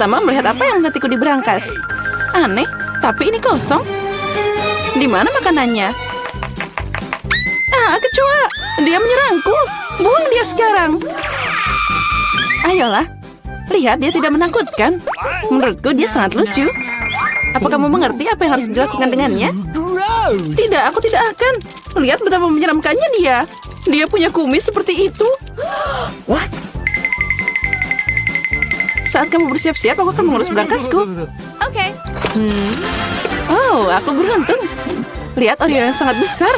pertama melihat apa yang menantiku di berangkas. Aneh, tapi ini kosong. Di mana makanannya? Ah, kecoa! Dia menyerangku. Buang dia sekarang. Ayolah. Lihat, dia tidak menakutkan. Menurutku dia sangat lucu. Apa kamu mengerti apa yang harus dilakukan dengannya? Tidak, aku tidak akan. Lihat betapa menyeramkannya dia. Dia punya kumis seperti itu. What? Saat kamu bersiap-siap, aku akan mengurus berangkasku. Okay. Oh, aku beruntung. Lihat Oreo yang sangat besar.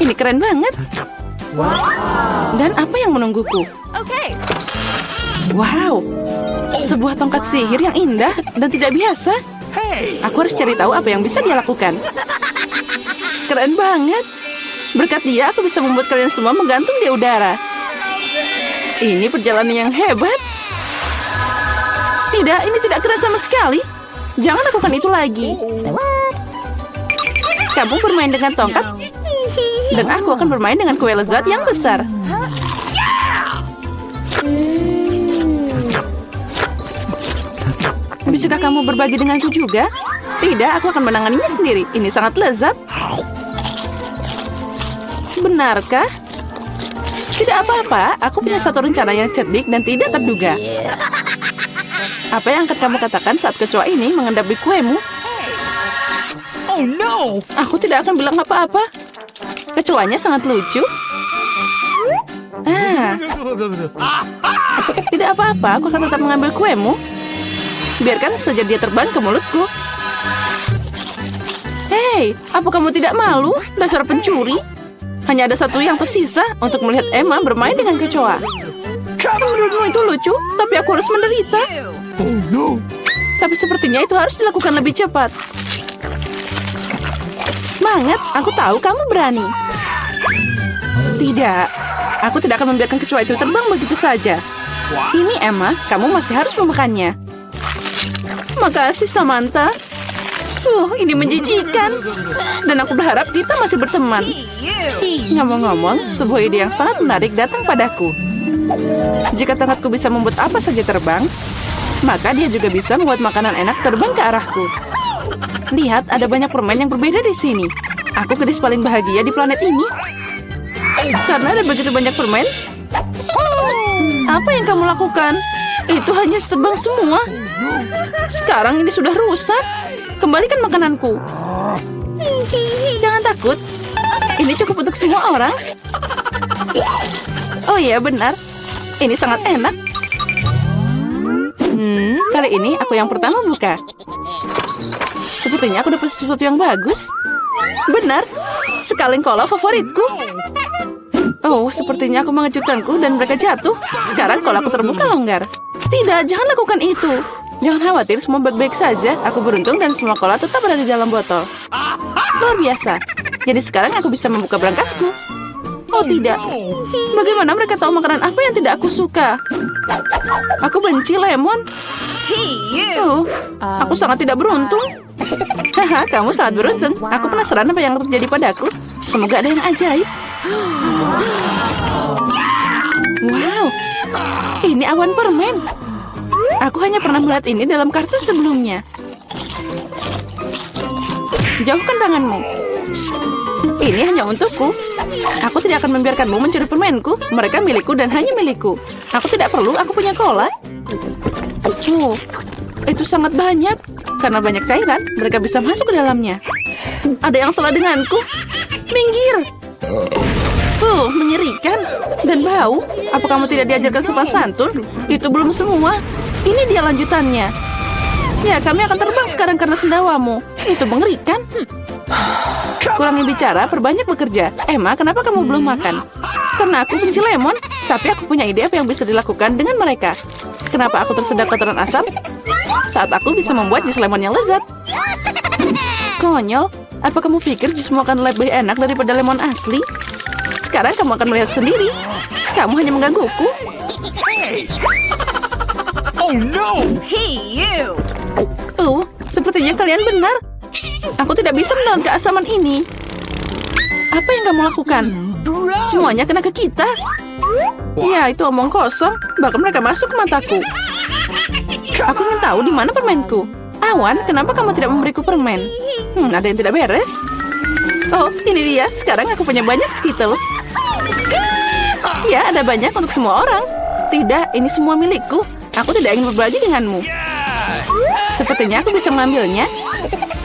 Ini keren banget. Dan apa yang menungguku? Okay. Wow, sebuah tongkat sihir yang indah dan tidak biasa. Aku harus cari tahu apa yang bisa dia lakukan. Keren banget. Berkat dia, aku bisa membuat kalian semua menggantung di udara. Ini perjalanan yang hebat. Tidak, ini tidak keras sama sekali. Jangan lakukan itu lagi. Kamu bermain dengan tongkat, dan aku akan bermain dengan kue lezat yang besar. Bisakah kamu berbagi denganku juga? Tidak, aku akan menanganinya sendiri. Ini sangat lezat. Benarkah? Tidak apa-apa, aku punya satu rencana yang cerdik dan tidak terduga. Apa yang akan kamu katakan saat kecoa ini mengendap di kuemu? Oh no! Aku tidak akan bilang apa-apa. Kecoanya sangat lucu. Ah, tidak apa-apa, aku akan tetap mengambil kuemu. Biarkan saja dia terbang ke mulutku. Hei, apa kamu tidak malu? Dasar pencuri. Hanya ada satu yang tersisa untuk melihat Emma bermain dengan kecoa. Menurutmu itu lucu, tapi aku harus menderita. Oh no! Tapi sepertinya itu harus dilakukan lebih cepat. Semangat, aku tahu kamu berani. Tidak, aku tidak akan membiarkan kecoa itu terbang begitu saja. Ini Emma, kamu masih harus memakannya. Makasih Samantha. Ini menjijikan. Dan aku berharap kita masih berteman. Ngomong-ngomong, sebuah ide yang sangat menarik datang padaku. Jika tongkatku bisa membuat apa saja terbang, maka dia juga bisa membuat makanan enak terbang ke arahku. Lihat, ada banyak permen yang berbeda di sini. Aku gadis paling bahagia di planet ini. Karena ada begitu banyak permen. Apa yang kamu lakukan? Itu hanya terbang semua. Sekarang ini sudah rusak. Kembalikan makananku. Jangan takut. Ini cukup untuk semua orang. Oh iya, benar. Ini sangat enak. Kali ini aku yang pertama buka. Sepertinya aku dapat sesuatu yang bagus. Benar. Sekaleng cola favoritku. Oh, sepertinya aku mengejutkanku dan mereka jatuh. Sekarang kolaku terbuka longgar. Tidak, jangan lakukan itu. Jangan khawatir, semua baik-baik saja. Aku beruntung dan semua cola tetap berada di dalam botol. Luar biasa. Jadi sekarang aku bisa membuka berangkasku. Oh tidak. Bagaimana mereka tahu makanan apa yang tidak aku suka? Aku benci lemon. Oh, aku sangat tidak beruntung. Haha, kamu sangat beruntung. Aku penasaran apa yang terjadi padaku. Semoga ada yang ajaib. Wow, ini awan permen. Aku hanya pernah melihat ini dalam kartun sebelumnya. Jauhkan tanganmu. Ini hanya untukku. Aku tidak akan membiarkanmu mencuri permenku. Mereka milikku dan hanya milikku. Aku tidak perlu, aku punya cola. Oh, itu sangat banyak. Karena banyak cairan, mereka bisa masuk ke dalamnya. Ada yang salah denganku. Minggir. Mengerikan. Dan bau. Apa kamu tidak diajarkan sopan santun? Itu belum semua. Ini dia lanjutannya. Ya, kami akan terbang sekarang karena sendawamu. Itu mengerikan. Kurangi bicara, perbanyak bekerja. Emma, kenapa kamu belum makan? Karena aku benci lemon. Tapi aku punya ide apa yang bisa dilakukan dengan mereka. Kenapa aku tersedak kotoran asam? Saat aku bisa membuat jus lemon yang lezat. Konyol. Apa kamu pikir jusmu akan lebih enak daripada lemon asli? Sekarang kamu akan melihat sendiri. Kamu hanya menggangguku. Oh no! Hey, you! Sepertinya kalian benar. Aku tidak bisa menelan keasaman ini. Apa yang kamu lakukan? Semuanya kena ke kita. Ya, itu omong kosong. Bahkan mereka masuk ke mataku. Aku ingin tahu di mana permenku. Awan, kenapa kamu tidak memberiku permen? Ada yang tidak beres. Oh, ini dia. Sekarang aku punya banyak Skittles. Ya, ada banyak untuk semua orang. Tidak, ini semua milikku. Aku tidak ingin berbagi denganmu. Sepertinya aku bisa mengambilnya.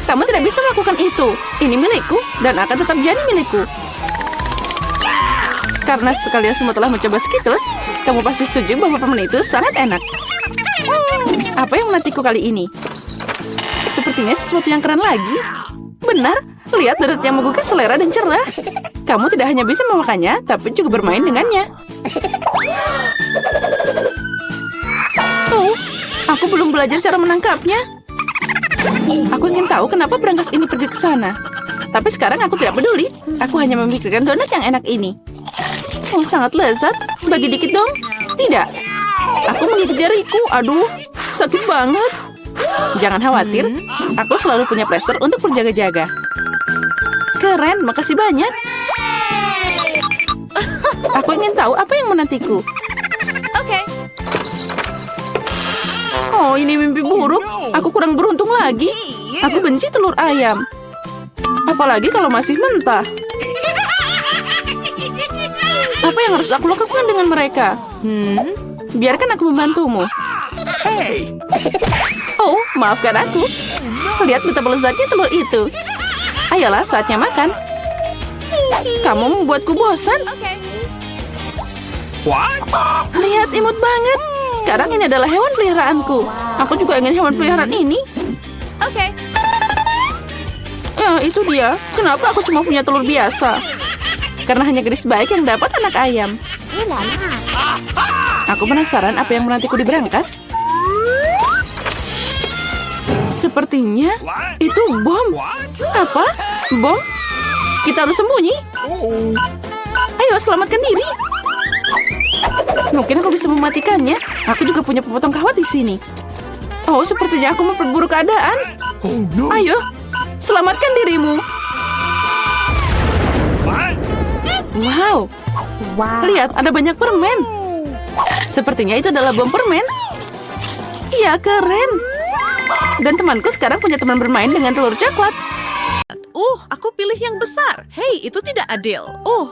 Kamu tidak bisa melakukan itu. Ini milikku dan akan tetap jadi milikku. Karena sekalian semua telah mencoba Skittles, kamu pasti setuju bahwa permen itu sangat enak. Apa yang menantiku kali ini? Sepertinya sesuatu yang keren lagi. Benar, lihat deret yang menggugah selera dan cerah. Kamu tidak hanya bisa memakannya, tapi juga bermain dengannya. Oh, aku belum belajar cara menangkapnya. Aku ingin tahu kenapa berangkas ini pergi ke sana. Tapi sekarang aku tidak peduli. Aku hanya memikirkan donat yang enak ini. Oh, sangat lezat. Bagi dikit dong. Tidak. Aku menggigit jariku. Aduh, sakit banget. Jangan khawatir. Aku selalu punya plester untuk berjaga-jaga. Keren, makasih banyak. Aku ingin tahu apa yang menantiku. Okay. Oh, ini mimpi buruk. Aku kurang beruntung lagi. Aku benci telur ayam. Apalagi kalau masih mentah. Apa yang harus aku lakukan dengan mereka? Biarkan aku membantumu. Hey! Oh, maafkan aku. Lihat betapa lezatnya telur itu. Ayolah, saatnya makan. Kamu membuatku bosan. Okay. What? Lihat, imut banget. Sekarang ini adalah hewan peliharaanku. Aku juga ingin hewan peliharaan ini. Okay. Ya, itu dia. Kenapa aku cuma punya telur biasa? Karena hanya gadis baik yang dapat anak ayam. Aku penasaran apa yang menantiku di berangkas. Sepertinya itu bom. Apa? Bom? Kita harus sembunyi. Ayo, selamatkan diri. Mungkin aku bisa mematikannya. Aku juga punya pemotong kawat di sini. Oh, sepertinya aku memperburuk keadaan. Oh no! Ayo, selamatkan dirimu. What? Wow. Lihat, ada banyak permen. Sepertinya itu adalah bom permen. Iya, keren. Dan temanku sekarang punya teman bermain dengan telur coklat. Aku pilih yang besar. Hei, itu tidak adil.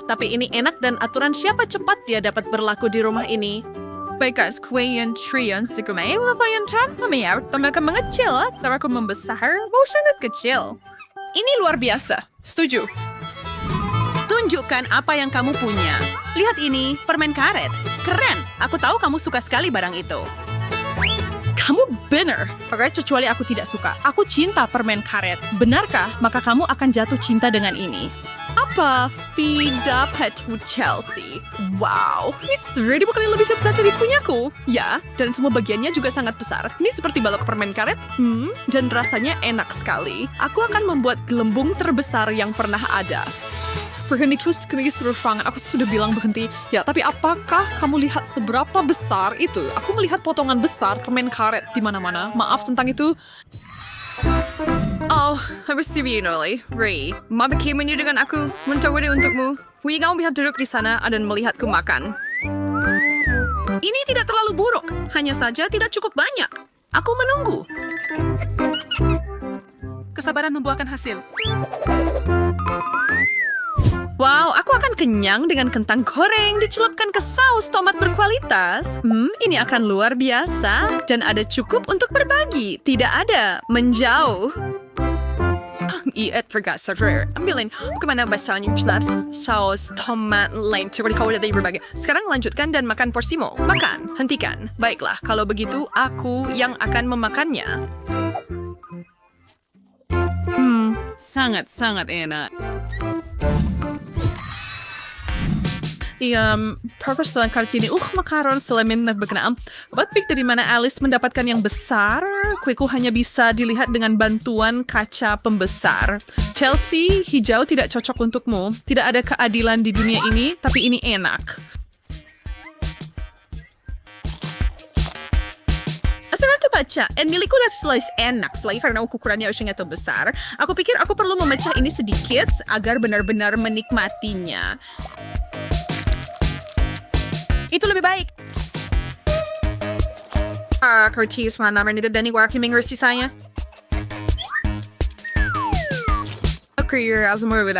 Tapi ini enak dan aturan siapa cepat dia dapat berlaku di rumah ini. Baiklah, kue yang trian sikumai yang tanpa meyaut, mereka mengecil, aku membesar, mau sangat kecil. Ini luar biasa. Setuju. Tunjukkan apa yang kamu punya. Lihat ini, permen karet. Keren. Aku tahu kamu suka sekali barang itu. Kamu benar. Oke, kecuali aku tidak suka. Aku cinta permen karet. Benarkah? Maka kamu akan jatuh cinta dengan ini. Apa? Vida Petu Chelsea. Wow, ini 1000 kali lebih besar dari punyaku. Ya, dan semua bagiannya juga sangat besar. Ini seperti balok permen karet. Dan rasanya enak sekali. Aku akan membuat gelembung terbesar yang pernah ada. Berhenti terus kena suruh ruangan. Aku sudah bilang berhenti. Ya, tapi apakah kamu lihat seberapa besar itu? Aku melihat potongan besar permen karet di mana-mana. Maaf tentang itu. Oh, habis Ray. Mau bikin menu dengan aku? Mentawari untukmu. Kamu bisa duduk di sana dan melihatku makan. Ini tidak terlalu buruk. Hanya saja tidak cukup banyak. Aku menunggu. Kesabaran membuahkan hasil. Wow, aku akan kenyang dengan kentang goreng dicelupkan ke saus tomat berkualitas. Ini akan luar biasa. Dan ada cukup untuk berbagi. Tidak ada menjauh. Iet vergasa rare. Ambilin. Kemana bahasanya saus tomat lain. Seperti kau dari berbagai. Sekarang lanjutkan dan makan porsimu. Makan. Hentikan. Baiklah, kalau begitu aku yang akan memakannya. Sangat-sangat enak. Persoalan kali ini, makaron selamin berkenaan. Batik dari mana Alice mendapatkan yang besar? Kueku hanya bisa dilihat dengan bantuan kaca pembesar. Chelsea, hijau tidak cocok untukmu. Tidak ada keadilan di dunia ini, tapi ini enak. Asal itu baca, milikku slice enak selain karena ukurannya usianya itu besar. Aku pikir aku perlu memecah ini sedikit agar benar-benar menikmatinya. Itu lebih baik. Curtis, mana naman ito Danny War Kiming Mercy saya. Career as a movie.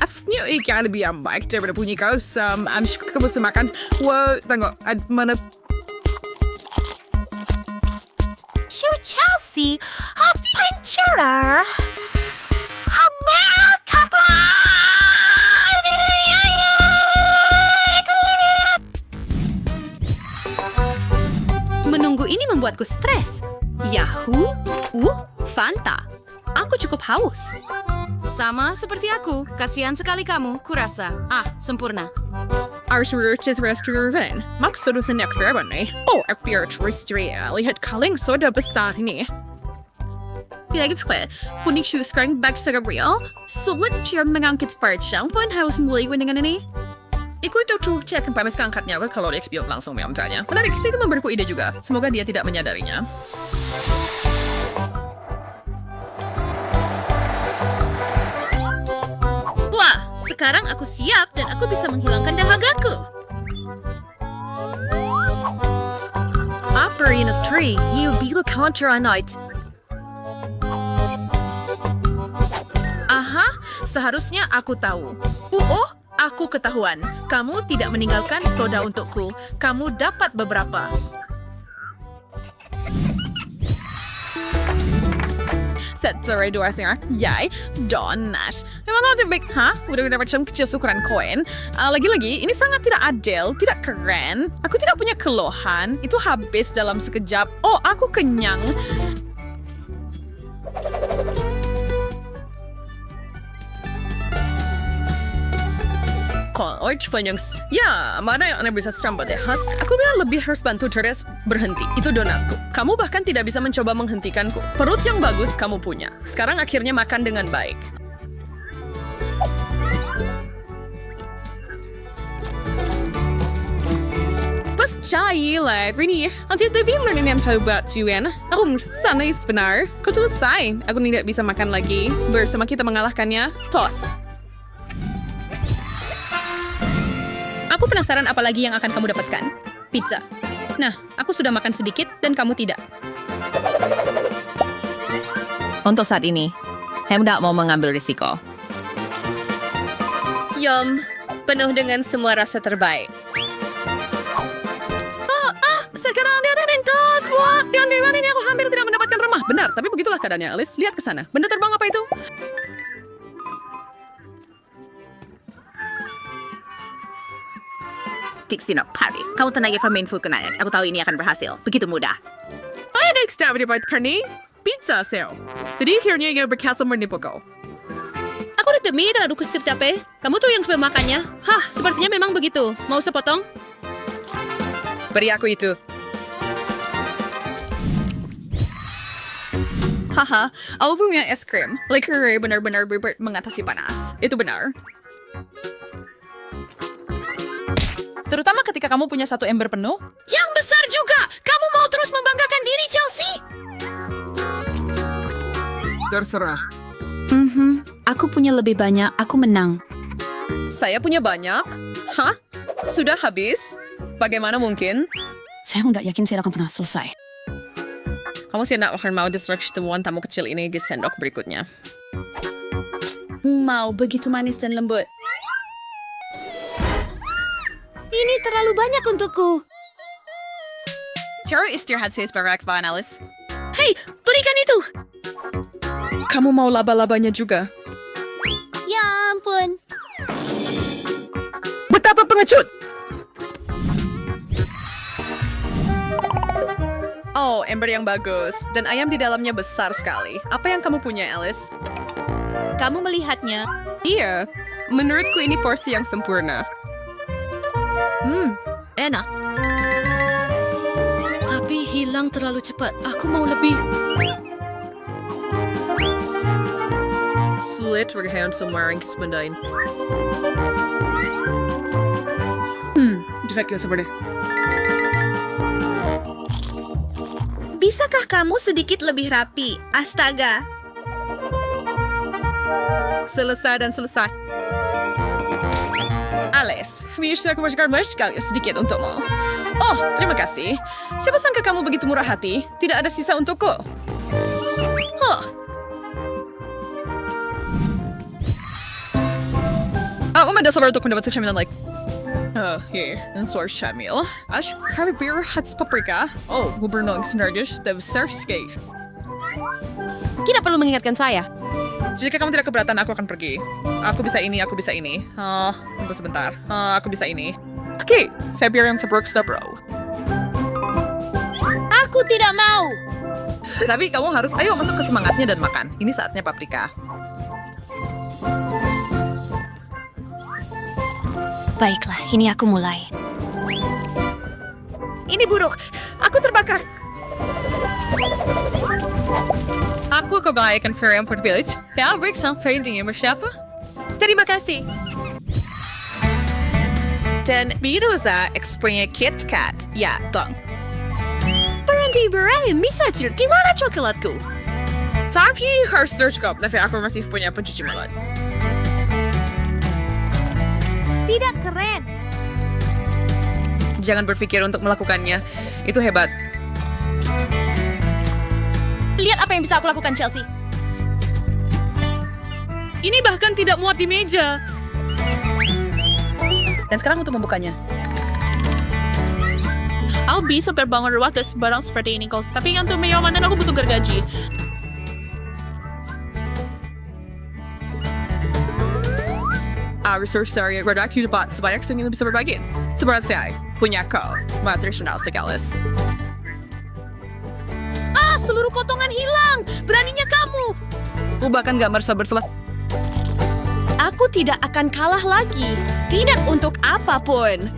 Aku ikan lebih yang baik daripada punya kau. I'm sure kamu semakan. Wah, tengok, mana Shoe Chelsea, a pincher. Menunggu ini membuatku stres. Yahoo! Fanta. Aku cukup haus. Sama seperti aku. Kasihan sekali kamu, kurasa. Sempurna. Arthur restoran. Maksud senyak verban nih. Oh, aku teristria. Lihat kaleng soda besar ini. Pilih gue, punya shoe sekarang bag real. Sulit dia mengangkat parcel pun harus mulai dengan ini. Ikut tuh cek pames angkatnya kalau di XBO langsung mengambilnya. Menarik, itu memberiku ide juga. Semoga dia tidak menyadarinya. Wah, sekarang aku siap dan aku bisa menghilangkan dahagaku. Upper industry, you bilu counter on night. Aha, seharusnya aku tahu. Aku ketahuan. Kamu tidak meninggalkan soda untukku. Kamu dapat beberapa. Set sorry dua singer. Yay, donat. Memang nanti baik, Udah dapat macam kecil ukuran koin. Lagi-lagi, ini sangat tidak adil, tidak keren. Aku tidak punya keluhan. Itu habis dalam sekejap. Oh, aku kenyang. Ya, mana yang Anda bisa sambut ya? Aku bilang lebih harus bantu Teres berhenti. Itu donatku. Kamu bahkan tidak bisa mencoba menghentikanku. Perut yang bagus kamu punya. Sekarang akhirnya makan dengan baik. Pas cai lah, ini. Nanti tapi menemukan coba cuan. Aku sana benar. Kau selesai. Aku tidak bisa makan lagi. Bersama kita mengalahkannya. Tos. Aku penasaran apa lagi yang akan kamu dapatkan. Pizza. Nah, aku sudah makan sedikit dan kamu tidak. Untuk saat ini, Hem tidak mau mengambil risiko. Yum, penuh dengan semua rasa terbaik. Sekarang dia ada yang kuat. Dan di mana ini aku hampir tidak mendapatkan remah. Benar, tapi begitulah keadaannya, Alice. Lihat ke sana. Benda terbang apa itu? Dixina Parry. Kau tenang ya main food kenaik. Aku tahu ini akan berhasil. Begitu mudah. Ay, next time dapat karni pizza sale. Jadi akhirnya ia berhasil menipu kau. Aku ditemi dan aduk kesip tape. Kamu tuh yang sudah makannya. Sepertinya memang begitu. Mau sepotong? Beri aku itu. Haha, aku punya es krim. Liquor benar-benar mengatasi panas. Itu benar. Terutama ketika kamu punya satu ember penuh. Yang besar juga! Kamu mau terus membanggakan diri, Chelsea? Terserah. Aku punya lebih banyak. Aku menang. Saya punya banyak. Sudah habis? Bagaimana mungkin? Saya tidak yakin saya akan pernah selesai. Kamu sih tidak akan mau disrupt temuan tamu kecil ini di sendok berikutnya. Mau begitu manis dan lembut. Ini terlalu banyak untukku. Cara istirahat saya sebagai Alice. Hei, berikan itu! Kamu mau laba-labanya juga? Ya ampun. Betapa pengecut! Oh, ember yang bagus. Dan ayam di dalamnya besar sekali. Apa yang kamu punya, Alice? Kamu melihatnya. Iya. Menurutku ini porsi yang sempurna. Enak. Tapi hilang terlalu cepat. Aku mau lebih. Sulit berhayaan semua orang sebenarnya. Defeknya seperti. Bisakah kamu sedikit lebih rapi? Astaga. Selesai dan selesai. Gonzales, bisa aku masukkan sekali sedikit untukmu. Oh, terima kasih. Siapa sangka kamu begitu murah hati? Tidak ada sisa untukku. Huh. Aku tidak sabar untuk mendapat camilan like. Here, Ensor Shamil. Ash, Haribir Hats Paprika. Oh, gubernur Sinardish, the Serski. Tidak perlu mengingatkan saya. Jika kamu tidak keberatan, aku akan pergi. Aku bisa ini, aku bisa ini. Tunggu sebentar. Aku bisa ini. Oke, saya biarkan sebrok bro. Aku tidak mau. Tapi kamu harus, ayo masuk ke semangatnya dan makan. Ini saatnya paprika. Baiklah, ini aku mulai. Ini buruk. Aku terbakar. Aku kebaikan Import Village. Ya, Rick sang painting siapa? Terima kasih. Dan Biruza explain Kit Kat. Ya, dong. Berhenti beraim, bisa di mana coklatku? Tapi harus tercukup, tapi aku masih punya pencuci mulut. Tidak keren. Jangan berpikir untuk melakukannya. Itu hebat. Lihat apa yang bisa aku lakukan, Chelsea. Ini bahkan tidak muat di meja. Dan sekarang untuk membukanya. Aku bisa terbangun waktu sebarang seperti ini, Kos. Tapi untuk menyamanan aku butuh gergaji. Resource area redak dapat sebanyak yang bisa berbagi. Sebenarnya saya punya kau tradisional segalis. Seluruh potongan hilang. Beraninya kamu. Aku bahkan gak merasa bersalah. Aku tidak akan kalah lagi. Tidak untuk apapun.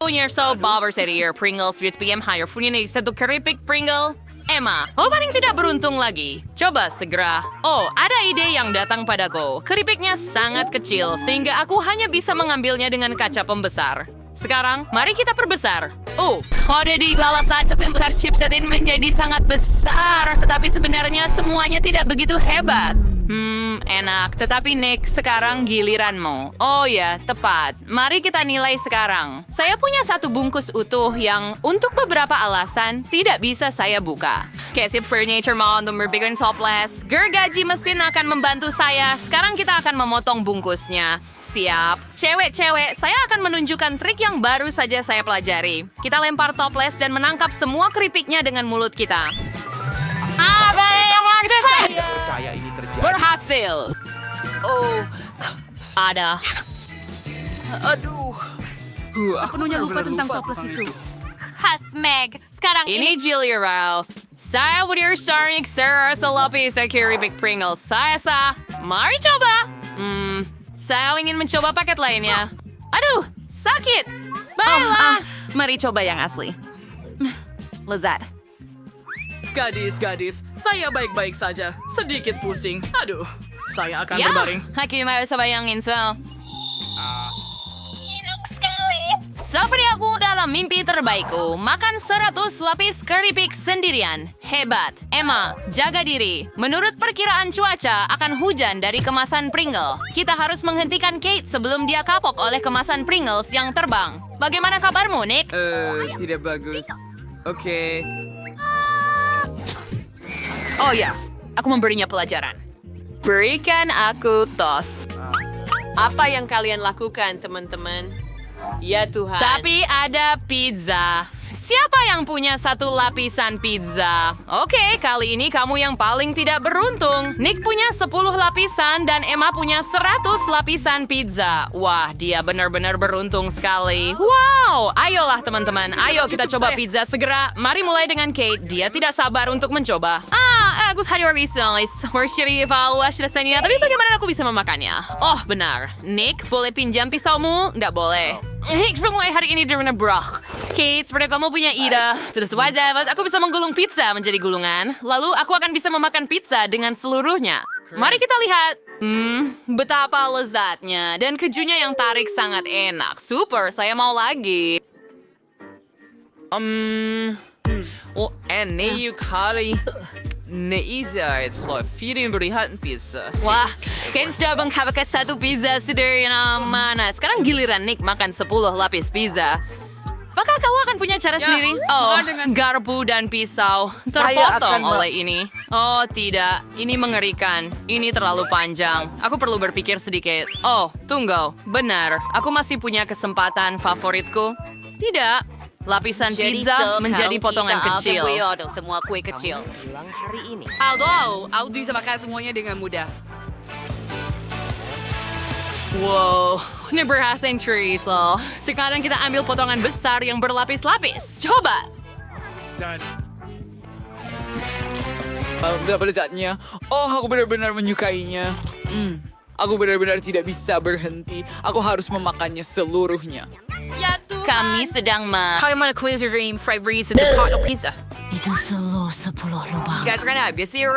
Punya so bobbers at your Pringles with PM higher punya nih satu keripik Pringle. Emma, oh paling tidak beruntung lagi. Coba segera. Oh, ada ide yang datang padaku. Keripiknya sangat kecil sehingga aku hanya bisa mengambilnya dengan kaca pembesar. Sekarang, mari kita perbesar. Ada di bawah saat pembesar chipset ini menjadi sangat besar, tetapi sebenarnya semuanya tidak begitu hebat. Enak. Tetapi Nick, sekarang giliranmu. Oh ya, tepat. Mari kita nilai sekarang. Saya punya satu bungkus utuh yang untuk beberapa alasan tidak bisa saya buka. Kasih furniture mau untuk berbikin toples. Gergaji mesin akan membantu saya. Sekarang kita akan memotong bungkusnya. Siap. Cewek-cewek, saya akan menunjukkan trik yang baru saja saya pelajari. Kita lempar toples dan menangkap semua keripiknya dengan mulut kita. Berhasil. Ada. Aduh. Sepenuhnya lupa tentang toples itu. Meg. Sekarang ini Julia Rao. Saya Woody Starring Sarah Salapis sa keripik Pringles. Mari coba. Saya ingin mencoba paket lainnya. Aduh, sakit. Baiklah. Mari coba yang asli. Lezat. Gadis, saya baik-baik saja. Sedikit pusing. Aduh, saya akan berbaring. Aku mau bayangin Seperti aku dalam mimpi terbaikku, makan 100 lapis keripik sendirian. Hebat. Emma, jaga diri. Menurut perkiraan cuaca, akan hujan dari kemasan Pringle. Kita harus menghentikan Kate sebelum dia kapok oleh kemasan Pringles yang terbang. Bagaimana kabarmu, Nick? Tidak bagus. Oke. Oh ya, aku memberinya pelajaran. Berikan aku tos. Apa yang kalian lakukan, teman-teman? Ya Tuhan. Tapi ada pizza. Siapa yang punya satu lapisan pizza? Oke, kali ini kamu yang paling tidak beruntung. Nick punya 10 lapisan dan Emma punya 100 lapisan pizza. Wah, dia benar-benar beruntung sekali. Wow, ayolah teman-teman. Ayo kita coba pizza segera. Mari mulai dengan Kate. Dia tidak sabar untuk mencoba. Aku hari tapi bagaimana aku bisa memakannya? Oh, benar. Nick, boleh pinjam pisaumu? Nggak boleh. Mulai hari ini dari brok. Kate, seperti kamu punya ide. Terus wajah, aku bisa menggulung pizza menjadi gulungan. Lalu aku akan bisa memakan pizza dengan seluruhnya. Mari kita lihat. Betapa lezatnya. Dan kejunya yang tarik sangat enak. Super, saya mau lagi. Ini kali. Neiza, it's like feeding berihan pizza. Wah, Kate sudah menghabiskan satu pizza sederhana mana. Sekarang giliran Nick makan 10 lapis pizza. Apakah kau akan punya cara sendiri? Oh, garpu dan pisau terpotong oleh ini. Oh, tidak. Ini mengerikan. Ini terlalu panjang. Aku perlu berpikir sedikit. Oh, tunggu. Benar. Aku masih punya kesempatan favoritku. Tidak. Lapisan pizza menjadi potongan kecil. semua kue kecil. Aldo bisa makan semuanya dengan mudah. Wow, ini berhasil trees loh. Sekarang kita ambil potongan besar yang berlapis-lapis. Coba. Betapa lezatnya. Oh, aku benar-benar menyukainya. Aku benar-benar tidak bisa berhenti. Aku harus memakannya seluruhnya. Kami sedang How you want to quiz your dream fried breeze and the pot of pizza?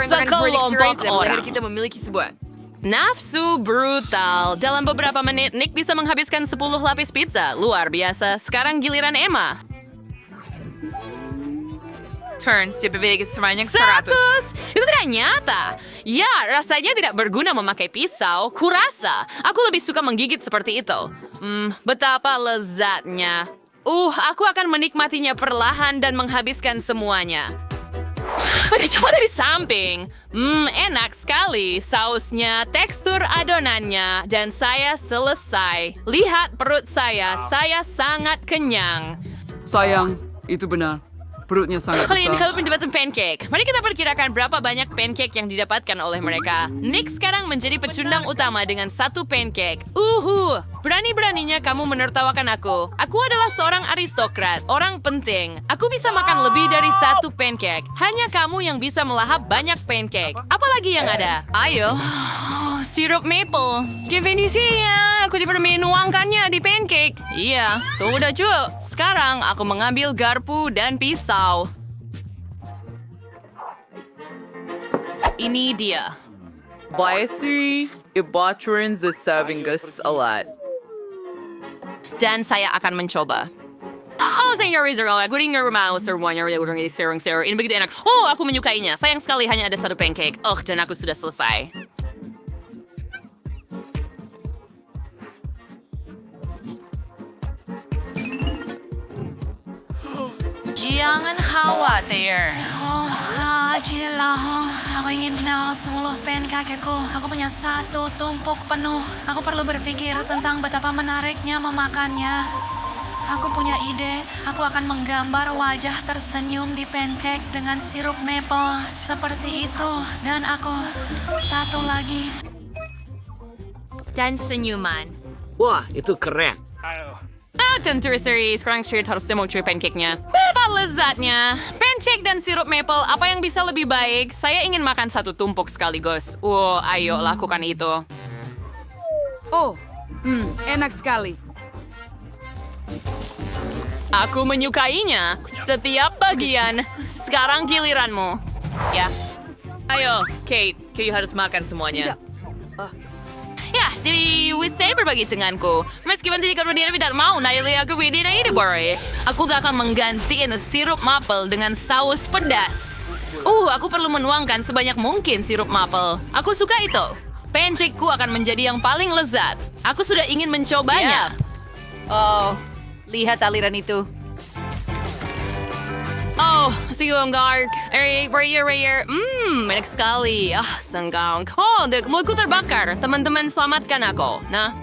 sekelompok orang. Kita memiliki sebuah Nafsu brutal. Dalam beberapa menit, Nick bisa menghabiskan 10 lapis pizza. Luar biasa. Sekarang giliran Emma. turns to bebek sebanyak 100. Itu tidak nyata. Ya, rasanya tidak berguna memakai pisau. Kurasa, aku lebih suka menggigit seperti itu. Betapa lezatnya. Aku akan menikmatinya perlahan dan menghabiskan semuanya. Coba dari samping. Enak sekali. Sausnya, tekstur adonannya, dan saya selesai. Lihat perut saya sangat kenyang. Sayang, itu benar. Perutnya sangat Kalian besar. kalau mendapatkan pancake. Mari kita perkirakan berapa banyak pancake yang didapatkan oleh mereka. Nick sekarang menjadi pecundang utama dengan 1 pancake. Berani-beraninya kamu menertawakan aku. Aku adalah seorang aristokrat, orang penting. Aku bisa makan lebih dari 1 pancake. Hanya kamu yang bisa melahap banyak pancake. Apalagi yang ada? Ayo. Sirup maple. Definisinya, aku dipermenuangkannya di pancake. Iya, sudah cukup. Sekarang aku mengambil garpu dan pisau. Ini dia. Biasly, it turns the serving guests a lot. Dan saya akan mencoba. Saya Rizal. Aku ingin rumah semuanya. Ini begitu enak. Aku menyukainya. Sayang sekali hanya ada 1 pancake. Dan aku sudah selesai. Jangan khawatir. Gila. Aku ingin kenal 10 pancake aku. Aku punya 1 tumpuk penuh. Aku perlu berpikir tentang betapa menariknya memakannya. Aku punya ide. Aku akan menggambar wajah tersenyum di pancake dengan sirup maple. Seperti itu. Dan aku 1 lagi. Dan senyuman. Wah, itu keren. Tentu seri. Sekarang Shirt harus mau cuy pancake-nya. Betapa lezatnya. Pancake dan sirup maple, apa yang bisa lebih baik? Saya ingin makan 1 tumpuk sekaligus. Ayo lakukan itu. Enak sekali. Aku menyukainya. Setiap bagian. Sekarang giliranmu. Ya. Ayo, Kate. Kau harus makan semuanya. Ya, jadi saya berbagi denganku. Meskipun tidak kemudian tidak mau, Naili aku tidak ini boleh. Aku akan mengganti sirup maple dengan saus pedas. Aku perlu menuangkan sebanyak mungkin sirup maple. Aku suka itu. Pancake-ku akan menjadi yang paling lezat. Aku sudah ingin mencobanya. Lihat aliran itu. Siunggar. Raya. Enak sekali. Senggang. Mulutku terbakar. Teman-teman, selamatkan aku. Nah.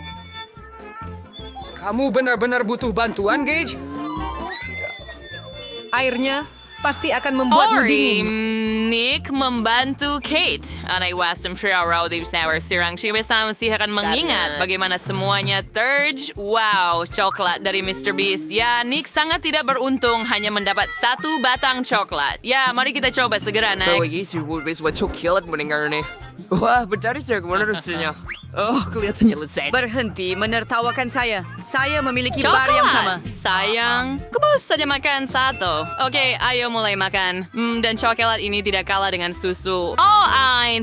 Kamu benar-benar butuh bantuan, Gage? Airnya pasti akan membuatmu dingin. Nick membantu Kate. Anay wasem Shirao di Sour Sirang. Siya masih akan mengingat bagaimana semuanya terj. Wow, coklat dari Mr. Beast. Ya, Nick sangat tidak beruntung hanya mendapat 1 batang coklat. Ya, mari kita coba segera, Nick. Bawang isi wood base what coklat mendengar nih. Wah, bentar saja menerusnya. Oh, kelihatannya lezat. Berhenti menertawakan saya. Saya memiliki bar yang sama. Sayang, aku baru saja makan satu. Oke, ayo mulai makan. Dan coklat ini tidak kalah dengan susu. Oh,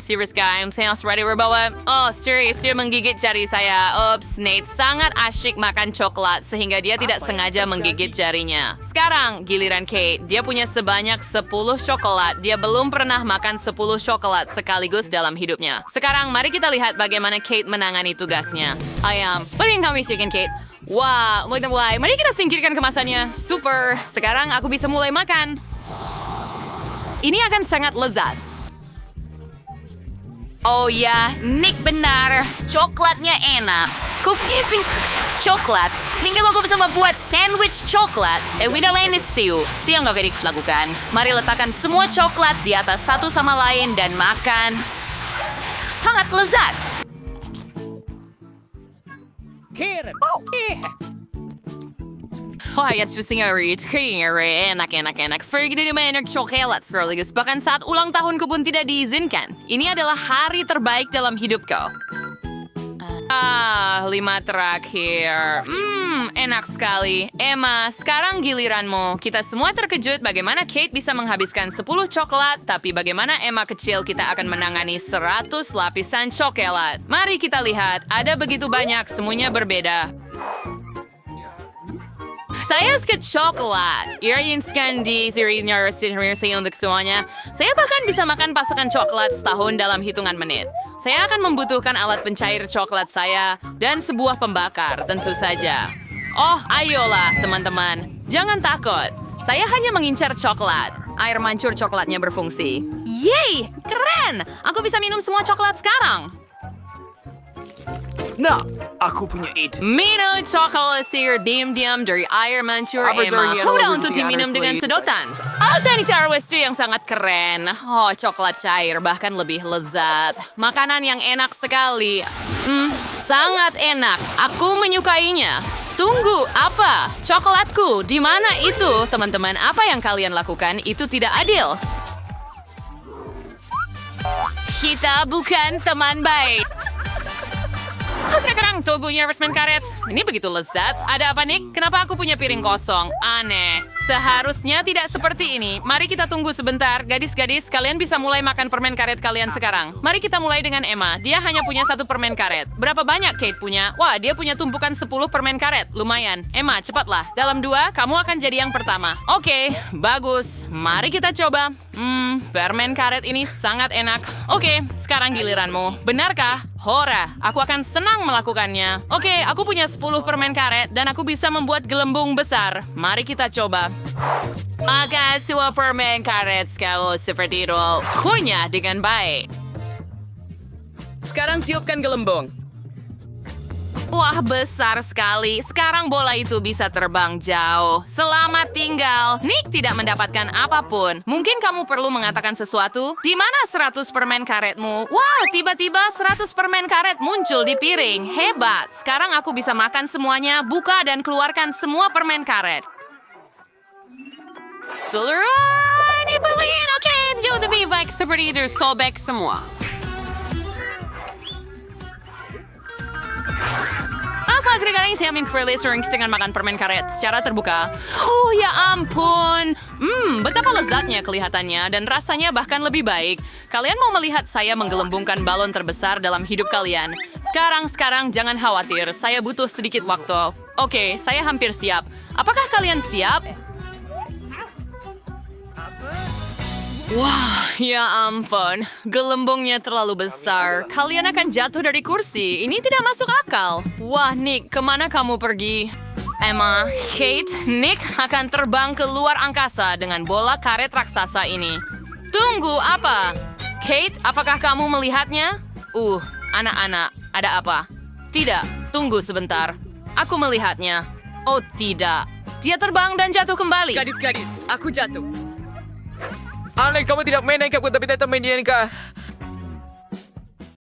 serius guys, saya harus ready berbawa. Oh, serius, dia menggigit jari saya. Oops, Nate sangat asyik makan coklat sehingga dia tidak sengaja menggigit jarinya. Sekarang, giliran Kate. Dia punya sebanyak 10 coklat. Dia belum pernah makan 10 coklat sekaligus dalam hidupnya. Sekarang, mari kita lihat bagaimana Kate menangani tugasnya. Ayam, paling kami siapkan Kate. Wah, mulai. Mari kita singkirkan kemasannya. Super. Sekarang aku bisa mulai makan. Ini akan sangat lezat. Oh ya, Nick benar. Coklatnya enak. Cookie coklat. Hingga aku bisa membuat sandwich coklat. Tidak lain siu. Itu yang gak lakukan. Mari letakkan semua coklat di atas satu sama lain dan makan. Sangat lezat. Oh, ayat susing arit, enak. Pergi di mana coklat sekaligus. Bahkan saat ulang tahunku pun tidak diizinkan. Ini adalah hari terbaik dalam hidupku. 5 terakhir. Enak sekali. Emma, sekarang giliranmu. Kita semua terkejut bagaimana Kate bisa menghabiskan 10 coklat, tapi bagaimana Emma kecil kita akan menangani 100 lapisan coklat. Mari kita lihat, ada begitu banyak, semuanya berbeda. Saya suka coklat. Irinskan di sirinya untuk semuanya. Saya bahkan bisa makan pasokan coklat setahun dalam hitungan menit. Saya akan membutuhkan alat pencair coklat saya dan sebuah pembakar, tentu saja. Oh, ayolah, teman-teman. Jangan takut. Saya hanya mengincar coklat. Air mancur coklatnya berfungsi. Yeay, keren! Aku bisa minum semua coklat sekarang. Nah, aku punya ide. Minum coklat sihir diam-diam dari air mancur Emma. Mudah untuk diminum dengan sedotan. Alternatif itu yang sangat keren. Oh, coklat cair bahkan lebih lezat. Makanan yang enak sekali. Sangat enak. Aku menyukainya. Tunggu, apa? Coklatku, di mana itu? Teman-teman, apa yang kalian lakukan itu tidak adil. Kita bukan teman baik. Sekarang tubuhnya resmen karet. Ini begitu lezat. Ada apa, Nick? Kenapa aku punya piring kosong? Aneh. Seharusnya tidak seperti ini. Mari kita tunggu sebentar. Gadis-gadis, kalian bisa mulai makan permen karet kalian sekarang. Mari kita mulai dengan Emma. Dia hanya punya 1 permen karet. Berapa banyak Kate punya? Wah, dia punya tumpukan 10 permen karet. Lumayan. Emma, cepatlah. Dalam 2, kamu akan jadi yang pertama. Oke, bagus. Mari kita coba. Permen karet ini sangat enak. Oke, sekarang giliranmu. Benarkah? Hora, aku akan senang melakukannya. Oke, aku punya 10 permen karet dan aku bisa membuat gelembung besar. Mari kita coba. Maka semua permen karet kau seperti itu. Kunyah dengan baik. Sekarang tiupkan gelembung. Wah, besar sekali. Sekarang bola itu bisa terbang jauh. Selamat tinggal. Nick tidak mendapatkan apapun. Mungkin kamu perlu mengatakan sesuatu? Di mana 100 permen karetmu? Wah, tiba-tiba 100 permen karet muncul di piring. Hebat. Sekarang aku bisa makan semuanya. Buka dan keluarkan semua permen karet. Seluruh dibeliin. Oke, jauh lebih baik seperti itu. Sobek semua. Sekarang saya mengkrilis sering dengan makan permen karet secara terbuka. Oh ya ampun. Betapa lezatnya kelihatannya dan rasanya bahkan lebih baik. Kalian mau melihat saya menggelembungkan balon terbesar dalam hidup kalian? Sekarang jangan khawatir. Saya butuh sedikit waktu. Oke, saya hampir siap. Apakah kalian siap? Wah, ya ampun. Gelembungnya terlalu besar. Kalian akan jatuh dari kursi. Ini tidak masuk akal. Wah, Nick, kemana kamu pergi? Emma, Kate, Nick akan terbang ke luar angkasa dengan bola karet raksasa ini. Tunggu, apa? Kate, apakah kamu melihatnya? Anak-anak, ada apa? Tidak, tunggu sebentar. Aku melihatnya. Oh, tidak. Dia terbang dan jatuh kembali. Gadis-gadis, aku jatuh. Alek, kamu tidak main kah? Tapi tetap main dia kah?